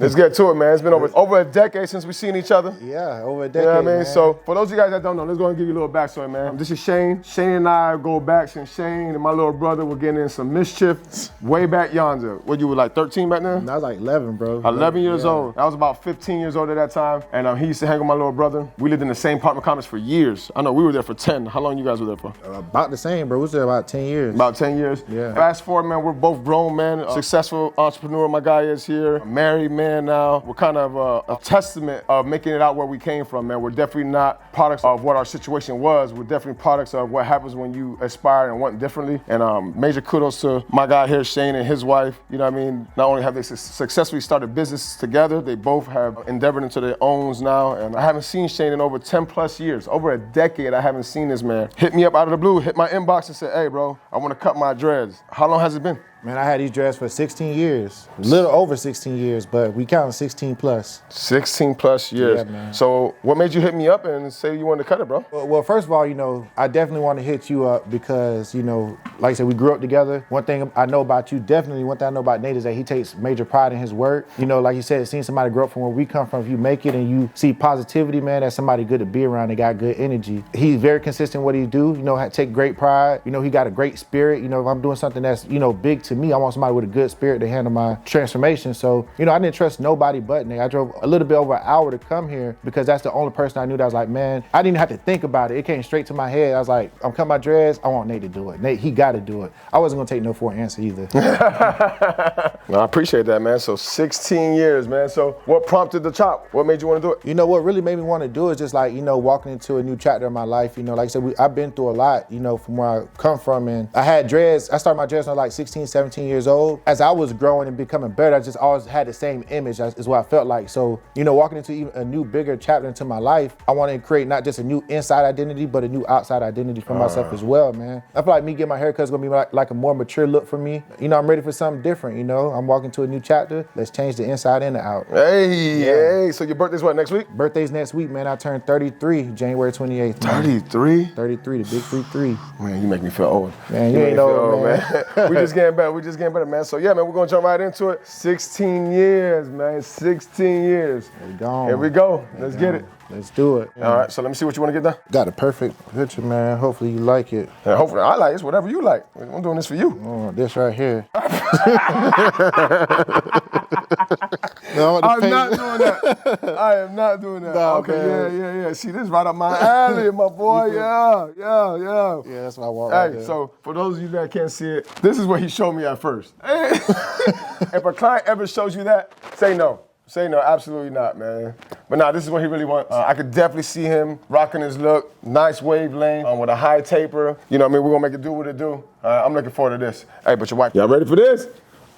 Let's get to it, man. It's been over a decade since we've seen each other. Yeah, over a decade. You know what I mean? Man. So, for those of you guys that don't know, let's go and give you a little backstory, man. This is Shane. Shane and I go back since Shane and my little brother were getting in some mischief way back yonder. What, you were like 13 back then? I was like 11, bro. 11 years old. I was about 15 years old at that time. And he used to hang with my little brother. We lived in the same apartment complex for years. I know we were there for 10. How long you guys were there for? About the same, bro. We was there about 10 years. About 10 years? Yeah. Fast forward, man, we're both grown men. Successful entrepreneur, my guy is here. A married man now. We're kind of a testament of making it out where we came from, man. We're definitely not products of what our situation was. We're definitely products of what happens when you aspire and want differently. And major kudos to my guy here, Shane, and his wife. You know what I mean? Not only have they successfully started businesses together, they both have endeavored into their owns now. And I haven't seen Shane in over 10 plus years. Over a decade, I haven't seen this man. Hit me up out of the blue, hit my inbox and said, hey, bro, I want to cut my dreads. How long has it been? Man, I had these dreads for 16 years. A little over 16 years, but we count 16 plus. 16 plus years. Yeah, man. So what made you hit me up and say you wanted to cut it, bro? Well, first of all, I definitely want to hit you up because, like I said, we grew up together. One thing I know about you, definitely one thing I know about Nate is that he takes major pride in his work. Like you said, seeing somebody grow up from where we come from, if you make it and you see positivity, man, that's somebody good to be around. They got good energy. He's very consistent in what he do, take great pride. He got a great spirit. If I'm doing something that's, big to me, I want somebody with a good spirit to handle my transformation. So, I didn't trust nobody but Nate. I drove a little bit over an hour to come here because that's the only person I knew that was like, man, I didn't even have to think about it. It came straight to my head. I was like, I'm cutting my dreads. I want Nate to do it. Nate, he got to do it. I wasn't going to take no for an answer either. No, I appreciate that, man. So 16 years, man. So what prompted the chop? What made you want to do it? What really made me want to do it is just like, walking into a new chapter of my life. Like I said, I've been through a lot, from where I come from. And I had dreads. I started my dreads when I was like 16, 17 years old. As I was growing and becoming better, I just always had the same image is what I felt like. So, walking into even a new, bigger chapter into my life, I want to create not just a new inside identity, but a new outside identity for myself as well, man. I feel like me getting my haircut is going to be like a more mature look for me. I'm ready for something different, I'm walking to a new chapter. Let's change the inside and the out. Hey, so your birthday's what, next week? Birthday's next week, man. I turned 33, January 28th. 33? 33, the big 3-3. Man, you make me feel old. Man, you ain't old, man. We just getting better, man. So yeah, man, we're going to jump right into it. 16 years, man. 16 years. Here we go. Let's get it. Let's do it. All right, so let me see what you want to get done. Got a perfect picture, man. Hopefully you like it. Yeah, hopefully I like it. It's whatever you like. I'm doing this for you. Oh, this right here. No, I'm not doing that. I am not doing that. No, okay, man. yeah. See, this is right up my alley, my boy. Yeah. Yeah, that's what I want right there. So for those of you that can't see it, this is what he showed me at first. If a client ever shows you that, say no. Say no, absolutely not, man. But nah, this is what he really wants. I could definitely see him rocking his look, nice wavelength, with a high taper. You know what I mean? We're gonna make it do what it do. I'm looking forward to this. Hey, but your wife, y'all ready for this?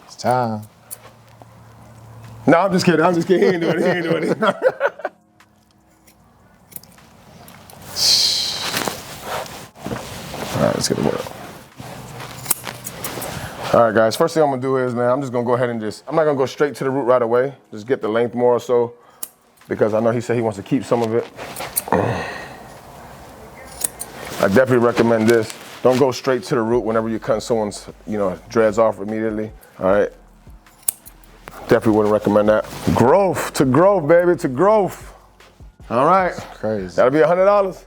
It's time. No, I'm just kidding. He ain't doing it. All right, let's get to work. All right, guys, first thing I'm gonna do is, man, I'm just gonna go ahead and I'm not gonna go straight to the root right away. Just get the length more or so, because I know he said he wants to keep some of it. I definitely recommend this. Don't go straight to the root whenever you're cutting someone's, dreads off immediately, all right? Definitely wouldn't recommend that. Growth, baby, to growth. All right. Crazy. That'll be $100.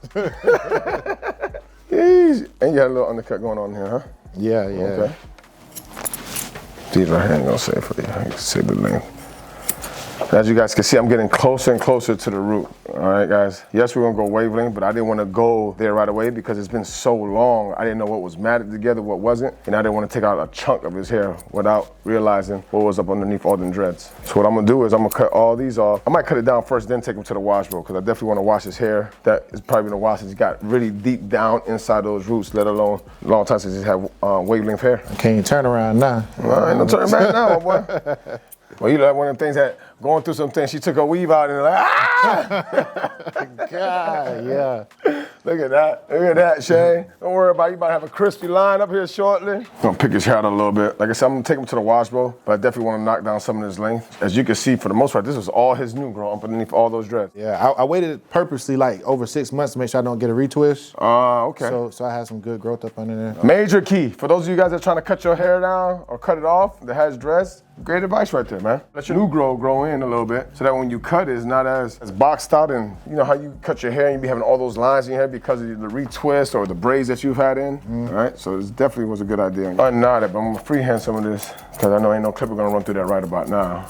Jeez. And you had a little undercut going on here, huh? Yeah. Okay. These right here ain't gonna say for you. I can see the length. As you guys can see, I'm getting closer and closer to the root. All right, guys. Yes, we're gonna go wavelength, but I didn't want to go there right away because it's been so long. I didn't know what was matted together, what wasn't, and I didn't want to take out a chunk of his hair without realizing what was up underneath all them dreads. So what I'm gonna do is I'm gonna cut all these off. I might cut it down first, then take them to the wash bowl, because I definitely want to wash his hair. That is probably been a while since he got really deep down inside those roots, let alone a long time since he's had wavelength hair. I can't even turn around now. Ain't no turning back now, my boy. Well, you like one of the things that going through some things, she took her weave out and like, God, yeah. Look at that, Shane. Don't worry about it. You about to have a crispy line up here shortly. I'm gonna pick his hair out a little bit. Like I said, I'm gonna take him to the wash bowl, but I definitely want to knock down some of his length. As you can see, for the most part, this was all his new growth underneath all those dreads. Yeah, I waited purposely like over 6 months to make sure I don't get a retwist. Okay. So I had some good growth up under there. Major key, for those of you guys that are trying to cut your hair down or cut it off that has dreads, Great advice right there, man. Let your new grow in a little bit so that when you cut it's not as boxed out, and you know how you cut your hair and you be having all those lines in your head because of the retwist or the braids that you've had in, all right? So it definitely was a good idea. Unknot it, but I'm gonna freehand some of this because I know ain't no clipper gonna run through that right about now.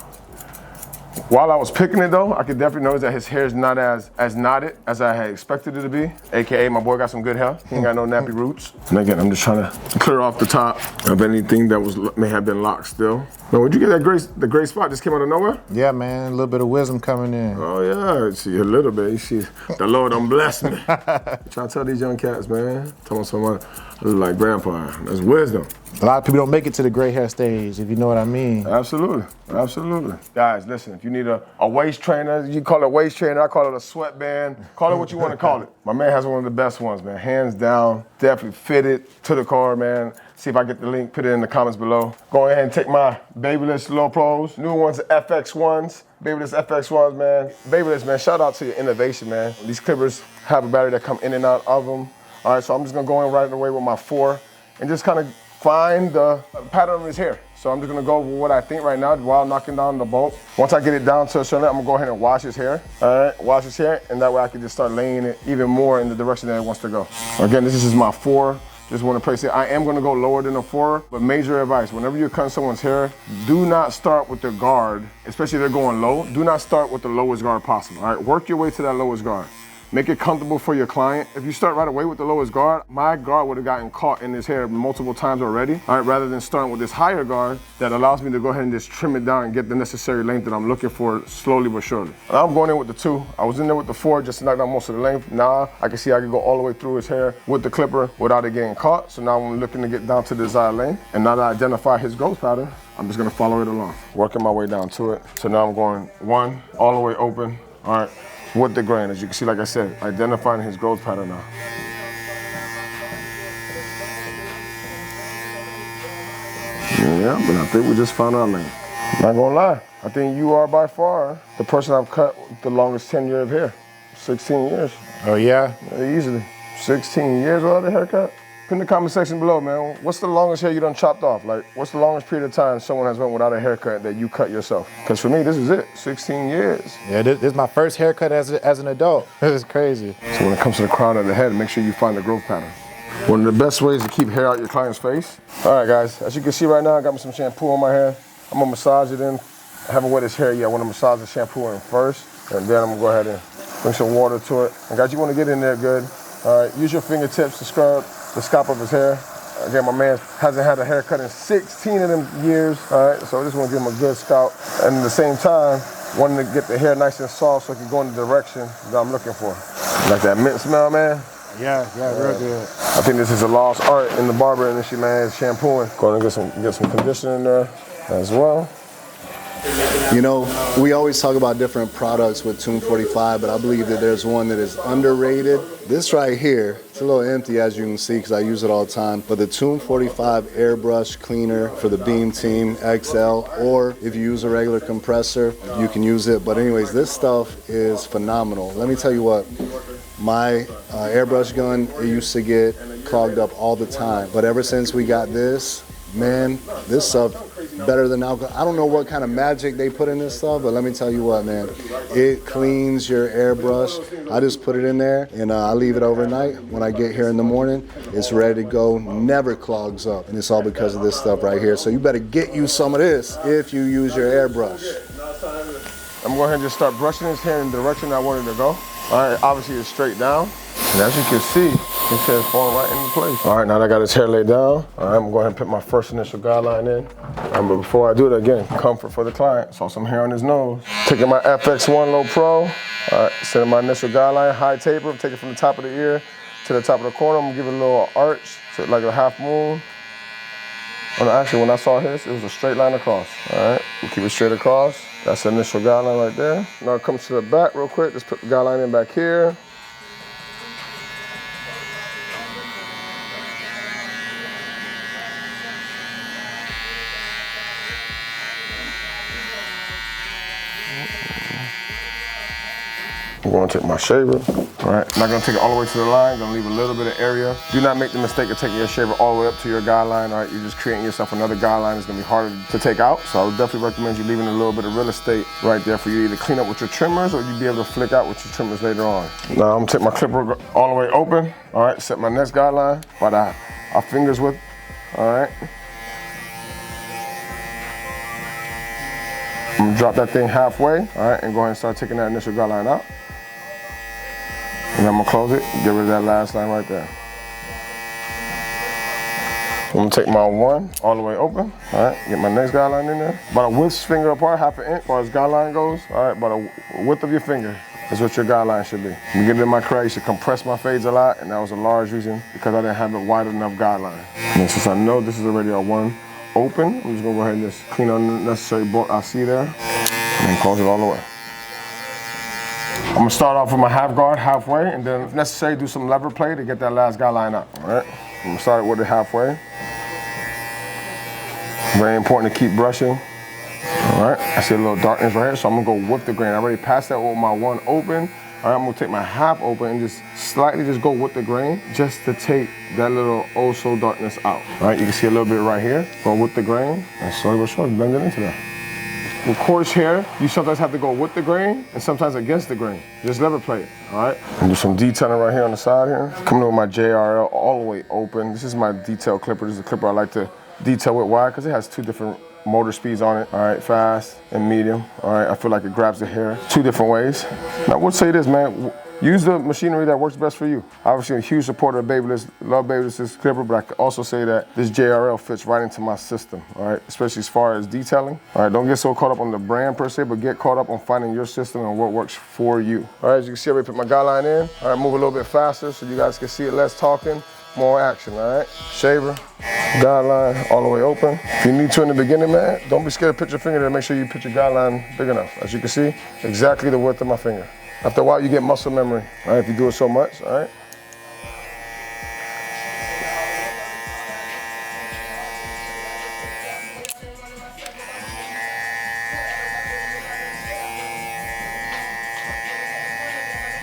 While I was picking it though, I could definitely notice that his hair is not as knotted as I had expected it to be. AKA my boy got some good hair. He ain't got no nappy roots. And again, I'm just trying to clear off the top of anything that may have been locked still. Now, where'd you get the gray spot? Just came out of nowhere? Yeah, man, a little bit of wisdom coming in. Oh yeah, see a little bit. You see, the Lord done bless me. Trying to tell these young cats, man. Tell them someone I look like grandpa. That's wisdom. A lot of people don't make it to the gray hair stage, if you know what I mean. Absolutely, absolutely. Guys, listen, if you need a waist trainer, you call it a waist trainer, I call it a sweatband. Call it what you want to call it. My man has one of the best ones, man. Hands down, definitely fitted to the car, man. See if I get the link, put it in the comments below. Go ahead and take my Babyliss Low Pros. New ones, FX1s. Babyliss FX1s, man. Babyliss, man, shout out to your innovation, man. These clippers have a battery that come in and out of them. All right, so I'm just gonna go in right away with my 4 and just kind of find the pattern of his hair. So I'm just gonna go with what I think right now while knocking down the bolt. Once I get it down to a certain level, I'm gonna go ahead and wash his hair. All right, wash his hair, and that way I can just start laying it even more in the direction that it wants to go. Again, this is my 4. Just want to place it. I am going to go lower than a 4, but major advice, whenever you're cutting someone's hair, do not start with the guard, especially if they're going low. Do not start with the lowest guard possible, all right? Work your way to that lowest guard. Make it comfortable for your client. If you start right away with the lowest guard, my guard would have gotten caught in his hair multiple times already, all right, rather than starting with this higher guard that allows me to go ahead and just trim it down and get the necessary length that I'm looking for slowly but surely. I'm going in with the 2. I was in there with the 4 just to knock down most of the length. Now I can see I can go all the way through his hair with the clipper without it getting caught. So now I'm looking to get down to the desired length. And now that I identify his growth pattern, I'm just gonna follow it along, working my way down to it. So now I'm going 1 all the way open, all right, with the grain. As you can see, like I said, identifying his growth pattern now. Yeah, but I think we just found our lane. Not gonna lie, I think you are by far the person I've cut with the longest tenure of hair. 16 years. Oh yeah? Easily. 16 years without a haircut. Put in the comment section below, man. What's the longest hair you done chopped off? Like, what's the longest period of time someone has went without a haircut that you cut yourself? Because for me, this is it, 16 years. Yeah, this is my first haircut as an adult. This is crazy. So when it comes to the crown of the head, make sure you find the growth pattern. One of the best ways to keep hair out your client's face. All right, guys, as you can see right now, I got me some shampoo on my hair. I'm gonna massage it in. I haven't wet his hair yet. I wanna massage the shampoo in first, and then I'm gonna go ahead and bring some water to it. And guys, you wanna get in there good. All right, use your fingertips to scrub the scalp of his hair. Again, my man hasn't had a haircut in 16 of them years, all right? So I just want to give him a good scalp. And at the same time, wanting to get the hair nice and soft so it can go in the direction that I'm looking for. Like that mint smell, man? Yeah, real good. I think this is a lost art in the barber industry, man, is shampooing. Going to get some conditioner in there as well. You know, we always talk about different products with Tune 45, but I believe that there's one that is underrated. This right here, it's a little empty as you can see because I use it all the time, but the Tune 45 airbrush cleaner for the Beam Team XL, or if you use a regular compressor, you can use it. But anyways, this stuff is phenomenal. Let me tell you what, my airbrush gun, it used to get clogged up all the time, but ever since we got this, man, this stuff better than alcohol. I don't know what kind of magic they put in this stuff, but let me tell you what, man, it cleans your airbrush. I just put it in there and I leave it overnight. When I get here in the morning, it's ready to go, never clogs up, and it's all because of this stuff right here. So you better get you some of this if you use your airbrush. I'm going to go ahead and just start brushing his hair in the direction I wanted to go. All right, obviously it's straight down, and as you can see, his hair is falling right into place. All right, now that I got his hair laid down, all right, I'm going to go ahead and put my first initial guideline in. But before I do it, again, comfort for the client. Saw some hair on his nose. Taking my FX1 Low Pro, all right, setting my initial guideline, high taper, take it from the top of the ear to the top of the corner. I'm going to give it a little arch, so like a half moon. And actually, when I saw his, it was a straight line across. All right, we'll keep it straight across. That's the initial guideline right there. Now it comes to the back real quick. Just put the guideline in back here. I'm going to take my shaver. All right, I'm not gonna take it all the way to the line. Gonna leave a little bit of area. Do not make the mistake of taking your shaver all the way up to your guideline. All right, you're just creating yourself another guideline. It's gonna be harder to take out. So I would definitely recommend you leaving a little bit of real estate right there for you to either clean up with your trimmers or you'll be able to flick out with your trimmers later on. Now I'm gonna take my clipper all the way open. All right, set my next guideline by our fingers width. All right. I'm gonna drop that thing halfway, all right, and go ahead and start taking that initial guideline out. And I'm gonna close it, get rid of that last line right there. I'm gonna take my one all the way open, all right, get my next guideline in there. About a width finger apart, half an inch, as far as guideline goes, all right, about a width of your finger is what your guideline should be. When you get it in my crack, you should compress my fades a lot, and that was a large reason because I didn't have a wide enough guideline. And since I know this is already a one open, I'm just gonna go ahead and just clean unnecessary bulk I see there, and then close it all the way. I'm gonna start off with my half guard halfway, and then if necessary, do some lever play to get that last guideline out, all right? I'm gonna start with it halfway. Very important to keep brushing, all right? I see a little darkness right here, so I'm gonna go with the grain. I already passed that with my one open. All right, I'm gonna take my half open and just slightly just go with the grain just to take that little oh-so darkness out. All right, you can see a little bit right here. Go with the grain, and slowly but surely blend it into that. With coarse hair, you sometimes have to go with the grain and sometimes against the grain. Just lever play it, all right? And do some detailing right here on the side here. Coming in with my JRL all the way open. This is my detail clipper. This is a clipper I like to detail with. Why? Because it has two different motor speeds on it, all right, fast and medium, all right. I feel like it grabs the hair two different ways. Now, I would say this, man, use the machinery that works best for you. Obviously, a huge supporter of Babyliss, love Babyliss's clipper, but I could also say that this JRL fits right into my system, all right, especially as far as detailing. All right, don't get so caught up on the brand per se, but get caught up on finding your system and what works for you. All right, as you can see, I already put my guideline in. All right, move a little bit faster so you guys can see it, less talking, more action, all right? Shaver, guideline all the way open. If you need to in the beginning, man, don't be scared to put your finger there. Make sure you put your guideline big enough. As you can see, exactly the width of my finger. After a while, you get muscle memory, all right, if you do it so much, all right?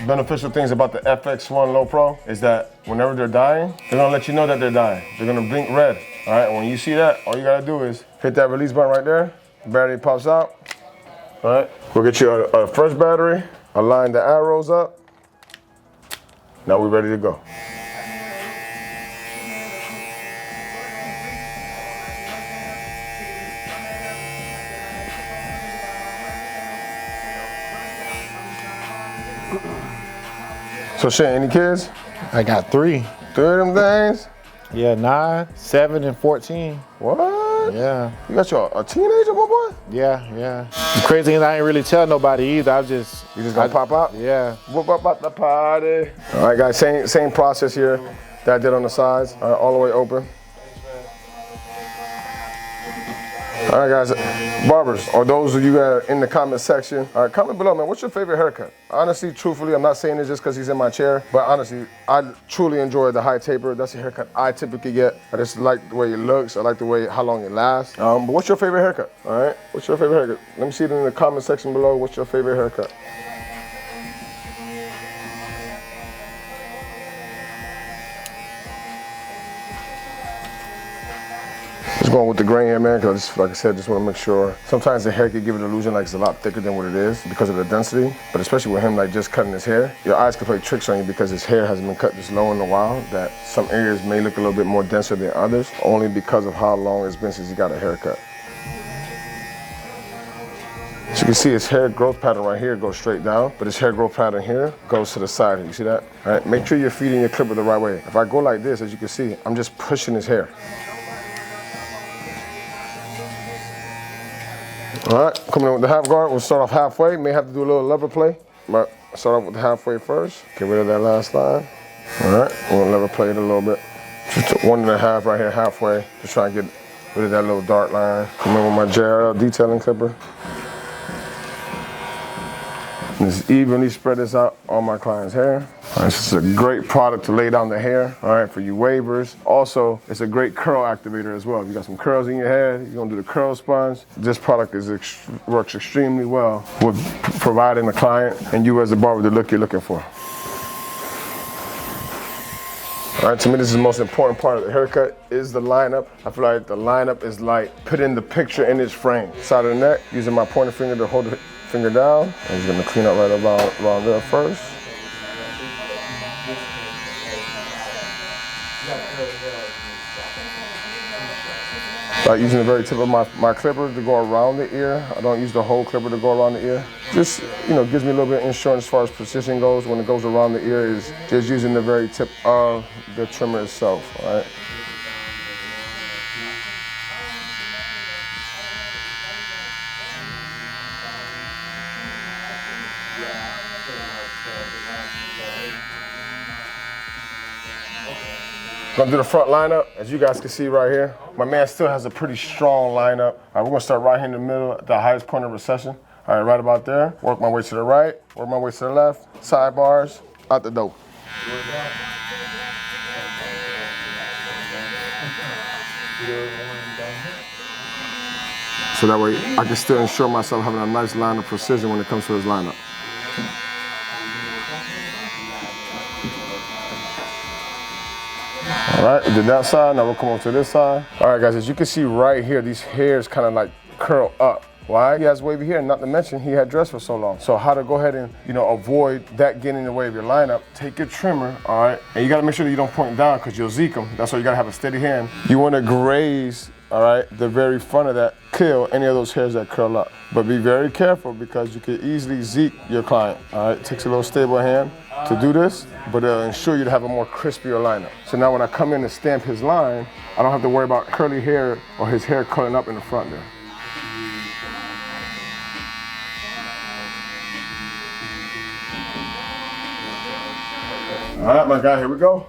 Beneficial things about the FX1 Low Pro is that whenever they're dying, they're gonna let you know that they're dying. They're gonna blink red, all right? When you see that, all you gotta do is hit that release button right there, battery pops out, all right? We'll get you a fresh battery, align the arrows up. Now we're ready to go. So Shane, any kids? I got three. Three of them things? Yeah, 9, 7, and 14. What? Yeah. You got a teenager, my boy? Yeah. The crazy thing is I ain't really tell nobody either. You just gonna pop out? Yeah. Whoop up at the party. All right, guys, same process here that I did on the sides. All right, all the way open. All right, guys, barbers, or those of you that are in the comment section, all right, comment below, man, what's your favorite haircut? Honestly, truthfully, I'm not saying this just because he's in my chair, but honestly, I truly enjoy the high taper. That's the haircut I typically get. I just like the way it looks. I like the way, how long it lasts. But what's your favorite haircut, all right? What's your favorite haircut? Let me see it in the comment section below. What's your favorite haircut? Just going with the grain here, man, because like I said, just want to make sure. Sometimes the hair can give it an illusion like it's a lot thicker than what it is because of the density. But especially with him like just cutting his hair, your eyes can play tricks on you because his hair hasn't been cut this low in a while, that some areas may look a little bit more denser than others, only because of how long it's been since he got a haircut. As you can see, his hair growth pattern right here goes straight down, but his hair growth pattern here goes to the side. You see that? All right, make sure you're feeding your clipper the right way. If I go like this, as you can see, I'm just pushing his hair. All right, coming in with the half guard, we'll start off halfway. May have to do a little lever play, but start off with the halfway first. Get rid of that last line. All right, we'll lever play it a little bit. Just 1.5 right here, halfway. Just try and get rid of that little dark line. Come in with my JRL detailing clipper. And just evenly spread this out on my client's hair. All right, this is a great product to lay down the hair, all right, for you wavers. Also, it's a great curl activator as well. If you got some curls in your head, you're gonna do the curl sponge. This product works extremely well with providing the client and you as a barber the look you're looking for. All right, to me, this is the most important part of the haircut is the lineup. I feel like the lineup is like putting the picture in its frame. Side of the neck, using my pointer finger to hold the finger down. I'm just gonna clean up right around there first. Like using the very tip of my clipper to go around the ear. I don't use the whole clipper to go around the ear. Just, gives me a little bit of insurance as far as precision goes. When it goes around the ear is just using the very tip of the trimmer itself, all right? Gonna do the front lineup. As you guys can see right here, my man still has a pretty strong lineup. All right, we're gonna start right here in the middle at the highest point of recession. All right, right about there. Work my way to the right, work my way to the left, sidebars, out the door. So that way I can still ensure myself having a nice line of precision when it comes to his lineup. All right, we did that side, now we'll come over to this side. All right, guys, as you can see right here, these hairs kind of like curl up. Why? He has wavy hair, not to mention he had dressed for so long. So how to go ahead and, avoid that getting in the way of your lineup, take your trimmer, all right? And you gotta make sure that you don't point down because you'll zeke them. That's why you gotta have a steady hand. You wanna graze, all right, the very front of that, kill any of those hairs that curl up. But be very careful because you can easily zeke your client, all right? It takes a little stable hand to do this, but it'll ensure you to have a more crispier lineup. So now when I come in to stamp his line, I don't have to worry about curly hair or his hair curling up in the front there. All right, my guy, here we go.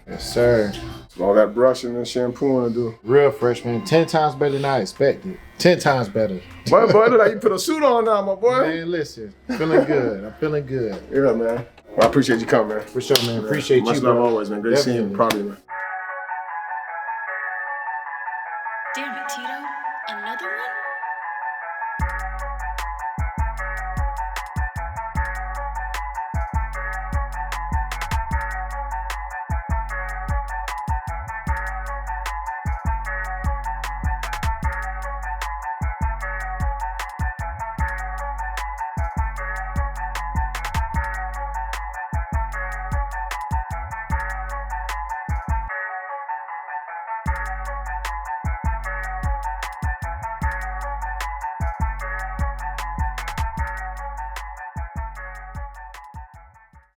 Yes, sir. All that brushing and shampooing to do. Real fresh, man. 10 times better than I expected. 10 times better. Boy, look like you put a suit on now, my boy. Man, listen. Feeling good. I'm feeling good. Yeah, man. Well, I appreciate you coming, man. For sure, man. Appreciate Much you, love bro. always, man. Great seeing you. Proud of you, man. Damn it, Tito. Another one?